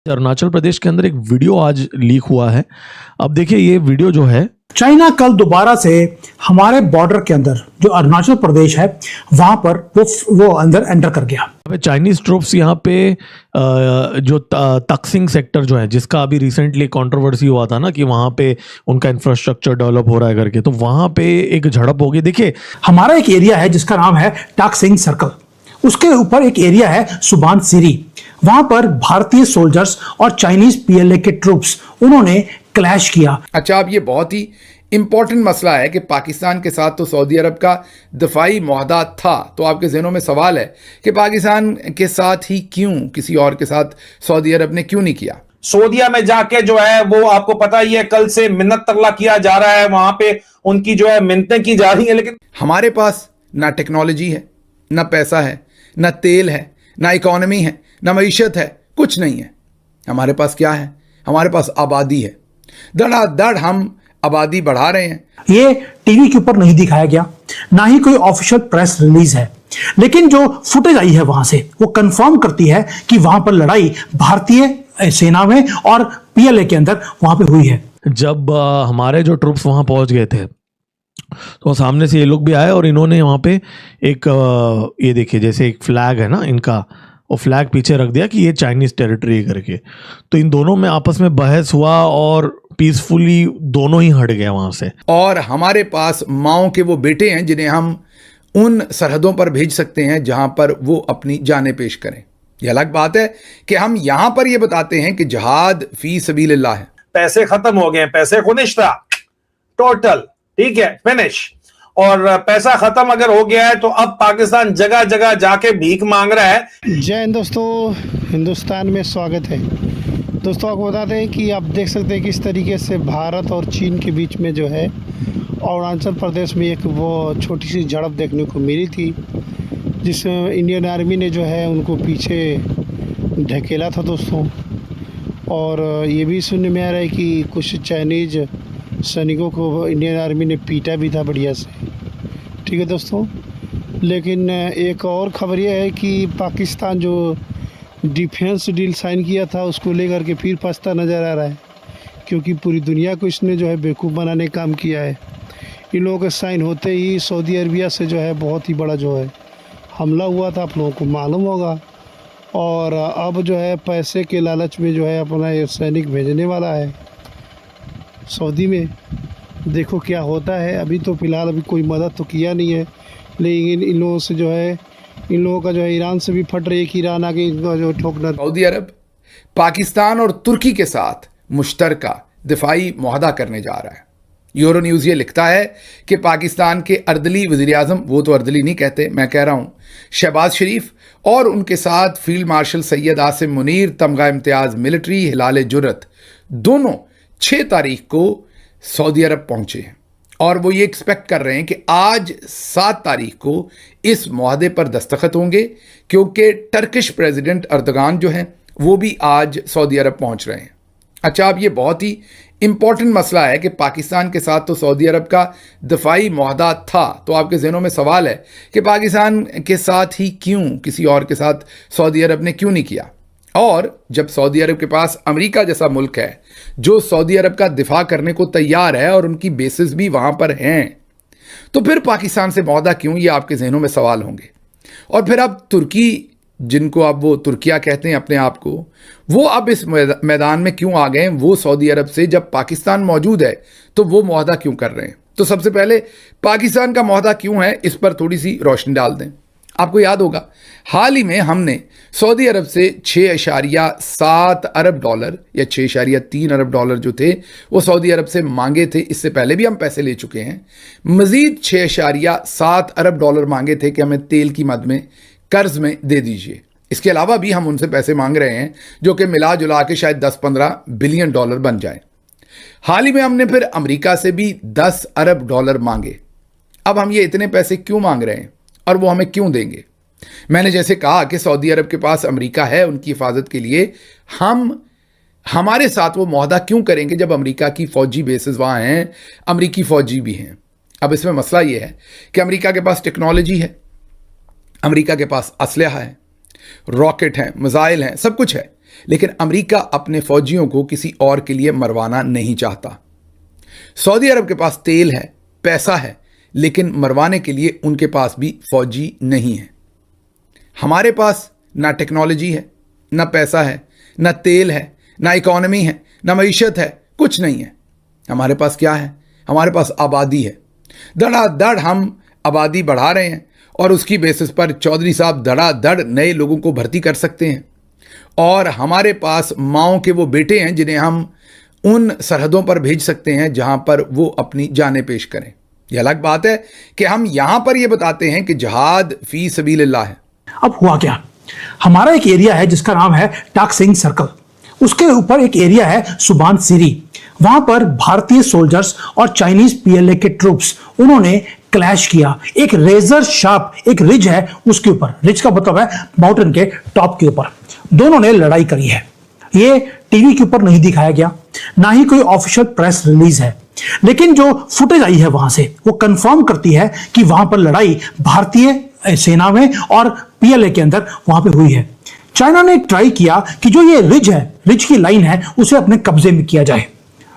अरुणाचल प्रदेश के अंदर एक वीडियो आज लीक हुआ है। अब देखिए ये वीडियो जो है, चाइना कल दोबारा से हमारे बॉर्डर के अंदर जो अरुणाचल प्रदेश है वहां पर वो अंदर एंटर कर गया। चाइनीज ट्रूप्स यहाँ पे जो तकसिंग सेक्टर जो है, जिसका अभी रिसेंटली कंट्रोवर्सी हुआ था ना कि वहां पे उनका इंफ्रास्ट्रक्चर डेवलप हो रहा है करके, तो वहां पे एक झड़प हो गई। देखिए हमारा एक एरिया है जिसका नाम है टाकसिंग सर्कल, उसके ऊपर एक एरिया है सुबान सिरी। वहां पर भारतीय सोल्जर्स और चाइनीज पीएलए के ट्रूप्स उन्होंने क्लैश किया। अच्छा, अब ये बहुत ही इंपॉर्टेंट मसला है कि पाकिस्तान के साथ तो सऊदी अरब का दफाई मुआहदा था, तो आपके जहनों में सवाल है कि पाकिस्तान के साथ ही क्यों, किसी और के साथ सऊदी अरब ने क्यों नहीं किया। सऊदीया में जाके जो है वो आपको पता ही है, कल से मिन्नत तगला किया जा रहा है, वहां पे उनकी जो है मिन्नतें की जा रही है। लेकिन हमारे पास ना टेक्नोलॉजी है, ना पैसा है, ना तेल है, ना इकोनॉमी है, ना मईशत है, कुछ नहीं है। हमारे पास क्या है? हमारे पास आबादी है। धड़ाधड़ हम आबादी बढ़ा रहे हैं। ये टीवी के ऊपर नहीं दिखाया गया, ना ही कोई ऑफिशियल प्रेस रिलीज है, लेकिन जो फुटेज आई है वहां से वो कंफर्म करती है कि वहां पर लड़ाई भारतीय सेना में और पीएलए के अंदर वहां पे हुई है। जब हमारे जो ट्रूप्स वहां पहुंच गए थे तो सामने से ये लोग भी आए और इन्होंने वहां पे एक ये देखिए जैसे एक फ्लैग है ना इनका, वो फ्लैग पीछे रख दिया कि ये चाइनीज टेरिटरी करके। तो इन दोनों में आपस में बहस हुआ और पीसफुली दोनों ही हट गए वहां से। और हमारे पास माओ के वो बेटे हैं जिन्हें हम उन सरहदों पर भेज सकते हैं जहां पर वो अपनी जानें पेश करें। यह अलग बात है कि हम यहां पर ये बताते हैं कि जहाद फी सबीलिल्लाह है। पैसे खत्म हो गए, पैसे खुनिश्ता टोटल, ठीक है, फिनिश। और पैसा खत्म अगर हो गया है तो अब पाकिस्तान जगह जगह जाके भीख मांग रहा है। जय हिंद दोस्तों, हिंदुस्तान में स्वागत है। दोस्तों आपको बता दें कि आप देख सकते हैं किस तरीके से भारत और चीन के बीच में जो है अरुणाचल प्रदेश में एक वो छोटी सी झड़प देखने को मिली थी, जिसमें इंडियन आर्मी ने जो है उनको पीछे ढकेला था दोस्तों। और ये भी सुनने में आ रहा है कि कुछ चाइनीज़ सैनिकों को इंडियन आर्मी ने पीटा भी था बढ़िया से, ठीक है दोस्तों। लेकिन एक और खबर यह है कि पाकिस्तान जो डिफेंस डील साइन किया था उसको लेकर के फिर पछता नज़र आ रहा है, क्योंकि पूरी दुनिया को इसने जो है बेवकूफ़ बनाने का काम किया है। इन लोगों के साइन होते ही सऊदी अरबिया से जो है बहुत ही बड़ा जो है हमला हुआ था, आप लोगों को मालूम होगा। और अब जो है पैसे के लालच में जो है अपना ये सैनिक भेजने वाला है सऊदी में। देखो क्या होता है। अभी तो फ़िलहाल अभी कोई मदद तो किया नहीं है, लेकिन इन लोगों से जो है, इन लोगों का जो है ईरान से भी फट रही है कि ईरान आके इनका जो ठोकना। सऊदी अरब पाकिस्तान और तुर्की के साथ मुश्तरका दिफाई मुआहदा करने जा रहा है। यूरो न्यूज़ ये लिखता है कि पाकिस्तान के अर्दली वज़ीर आज़म, वो तो अर्दली नहीं कहते, मैं कह रहा हूँ शहबाज शरीफ, और उनके साथ फील्ड मार्शल सैयद आसिम मुनीर, तमगा इम्तियाज़ मिलिट्री, हिलाल जुर्रत, दोनों 6 तारीख को सऊदी अरब पहुंचे हैं। और वो ये एक्सपेक्ट कर रहे हैं कि आज 7 तारीख को इस मुआहदे पर दस्तखत होंगे, क्योंकि टर्किश प्रेसिडेंट अर्दगान जो हैं वो भी आज सऊदी अरब पहुंच रहे हैं। अच्छा, अब ये बहुत ही इंपॉर्टेंट मसला है कि पाकिस्तान के साथ तो सऊदी अरब का दफाई मुआहदा था, तो आपके जहनों में सवाल है कि पाकिस्तान के साथ ही क्यों, किसी और के साथ सऊदी अरब ने क्यों नहीं किया। और जब सऊदी अरब के पास अमेरिका जैसा मुल्क है जो सऊदी अरब का दिफा करने को तैयार है और उनकी बेसिस भी वहाँ पर हैं, तो फिर पाकिस्तान से मुआहदा क्यों, ये आपके जहनों में सवाल होंगे। और फिर अब तुर्की, जिनको अब वो तुर्किया कहते हैं अपने आप को, वो अब इस मैदान में क्यों आ गए? वो सऊदी अरब से जब पाकिस्तान मौजूद है तो वो मुआहदा क्यों कर रहे हैं? तो सबसे पहले पाकिस्तान का मुआहदा क्यों है, इस पर थोड़ी सी रोशनी डाल दें। आपको याद होगा हाल ही में हमने सऊदी अरब से 6.7 अरब डॉलर या 6.3 अरब डॉलर जो थे वो सऊदी अरब से मांगे थे। इससे पहले भी हम पैसे ले चुके हैं। मज़ीद 6.7 अरब डॉलर मांगे थे कि हमें तेल की मद में कर्ज में दे दीजिए। इसके अलावा भी हम उनसे पैसे मांग रहे हैं जो कि मिला जुला के शायद 10-15 बिलियन डॉलर बन जाए। हाल ही में हमने फिर अमेरिका से भी 10 अरब डॉलर मांगे। अब हम ये इतने पैसे क्यों मांग रहे हैं और वो हमें क्यों देंगे? मैंने जैसे कहा कि सऊदी अरब के पास अमेरिका है, उनकी हिफाजत के लिए हमारे साथ वो मुआहदा क्यों करेंगे जब अमेरिका की फ़ौजी बेसिस वहाँ हैं, अमेरिकी फ़ौजी भी हैं। अब इसमें मसला ये है कि अमेरिका के पास टेक्नोलॉजी है, अमेरिका के पास असलहा है, रॉकेट हैं, मिसाइल हैं, सब कुछ है, लेकिन अमेरिका अपने फौजियों को किसी और के लिए मरवाना नहीं चाहता। सऊदी अरब के पास तेल है, पैसा है, लेकिन मरवाने के लिए उनके पास भी फौजी नहीं है। हमारे पास ना टेक्नोलॉजी है, ना पैसा है, ना तेल है, ना इकोनॉमी है, ना मईशत है, कुछ नहीं है। हमारे पास क्या है? हमारे पास आबादी है। धड़ाधड़ हम आबादी बढ़ा रहे हैं और उसकी बेसिस पर चौधरी साहब धड़ाधड़ नए लोगों को भर्ती कर सकते हैं। और हमारे पास माओं के वो बेटे हैं जिन्हें हम उन सरहदों पर भेज सकते हैं जहां पर वो अपनी जानें पेश करें। यह अलग बात है कि हम यहां पर ये बताते हैं कि जिहाद फी सबीलिल्लाह है। अब हुआ क्या? हमारा एक एरिया है जिसका नाम है टाकसिंग सर्कल, उसके ऊपर एक एरिया है सुबान सीरी। वहां पर भारतीय सोल्जर्स और चाइनीज पीएलए के ट्रूप्स उन्होंने क्लैश किया। एक रेजर शार्प एक रिज है, उसके ऊपर, रिज का मतलब है माउंटेन के टॉप के ऊपर, दोनों ने लड़ाई करी है। ये टीवी के ऊपर नहीं दिखाया गया, ना ही कोई ऑफिशियल प्रेस रिलीज है, लेकिन जो फुटेज आई है वहां से वो कंफर्म करती है कि वहां पर लड़ाई भारतीय सेना में और पीएलए के अंदर वहां पे हुई है। चाइना ने ट्राई किया कि जो ये रिज है, रिज की लाइन है, उसे अपने कब्जे में किया जाए।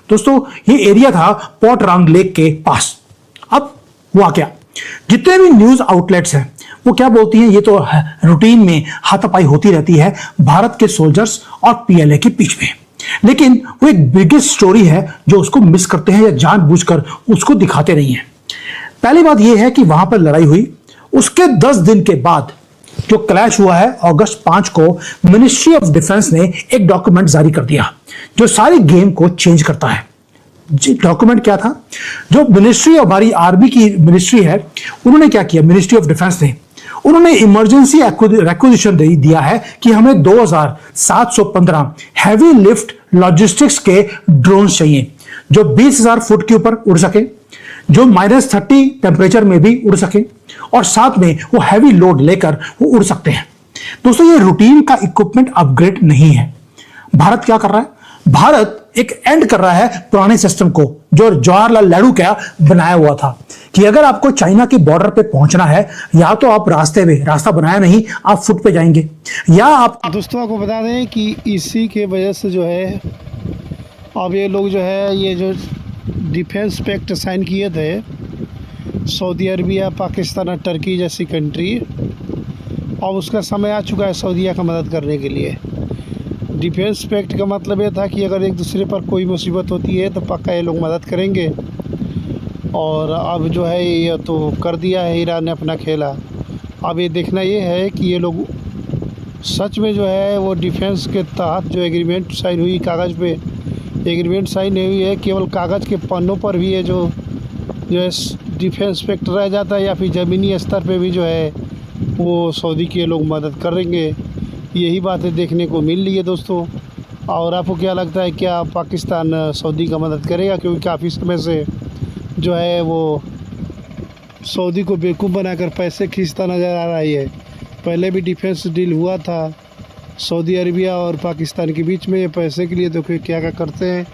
दोस्तों, ये एरिया था पोर्ट रांग लेक के पास। अब हुआ क्या? जितने भी न्यूज आउटलेट्स हैं वो क्या बोलती हैं, ये तो रूटीन में हाथापाई होती रहती है भारत के सोल्जर्स और पीएलए के बीच में, लेकिन वो एक बिगेस्ट स्टोरी है जो उसको मिस करते हैं या जानबूझकर उसको दिखाते नहीं है। पहली बात यह है कि वहां पर लड़ाई हुई, उसके 10 दिन के बाद जो क्लैश हुआ है, अगस्त 5 को मिनिस्ट्री ऑफ डिफेंस ने एक डॉक्यूमेंट जारी कर दिया जो सारी गेम को चेंज करता है। डॉक्यूमेंट क्या था? जो मिनिस्ट्री, हमारी आर्मी की मिनिस्ट्री है, उन्होंने क्या किया, मिनिस्ट्री ऑफ डिफेंस ने उन्होंने इमरजेंसी रिक्विजिशन दिया है कि हमें 2715 हैवी लिफ्ट लॉजिस्टिक्स के ड्रोन चाहिए जो 20,000 फुट के ऊपर उड़ सके, जो -30 टेम्परेचर में भी उड़ सके और साथ में वो हैवी लोड लेकर वो उड़ सकते हैं। दोस्तों, ये रूटीन का इक्विपमेंट अपग्रेड नहीं है। भारत क्या कर रहा है? भारत एक एंड कर रहा है पुराने सिस्टम को जो जवाहरलाल नेहरू का बनाया हुआ था कि अगर आपको चाइना के बॉर्डर पे पहुंचना है, या तो आप रास्ता बनाया नहीं, आप फुट पे जाएंगे, या आप। दोस्तों, आपको बता दें कि इसी के वजह से जो है अब ये लोग जो है ये जो डिफेंस पैक्ट साइन किए थे सऊदी अरबिया, पाकिस्तान और टर्की जैसी कंट्री, अब उसका समय आ चुका है सऊदीया का मदद करने के लिए। डिफेंस पैक्ट का मतलब ये था कि अगर एक दूसरे पर कोई मुसीबत होती है तो पक्का ये लोग मदद करेंगे, और अब जो है ये तो कर दिया है ईरान ने अपना खेला। अब ये देखना ये है कि ये लोग सच में जो है वो डिफेंस के तहत जो एग्रीमेंट साइन हुई, कागज़ पे एग्रीमेंट साइन नहीं हुई है, केवल कागज़ के पन्नों पर भी ये जो है डिफेंस पैक्ट रह जाता है, या फिर ज़मीनी स्तर पे भी जो है वो सऊदी के लोग मदद करेंगे। यही बातें देखने को मिल रही है दोस्तों। और आपको क्या लगता है, क्या पाकिस्तान सऊदी का मदद करेगा? क्योंकि काफ़ी समय से जो है वो सऊदी को बेवकूफ़ बनाकर पैसे खींचता नज़र आ रहा है। पहले भी डिफेंस डील हुआ था सऊदी अरबिया और पाकिस्तान के बीच में, ये पैसे के लिए तो क्या क्या करते हैं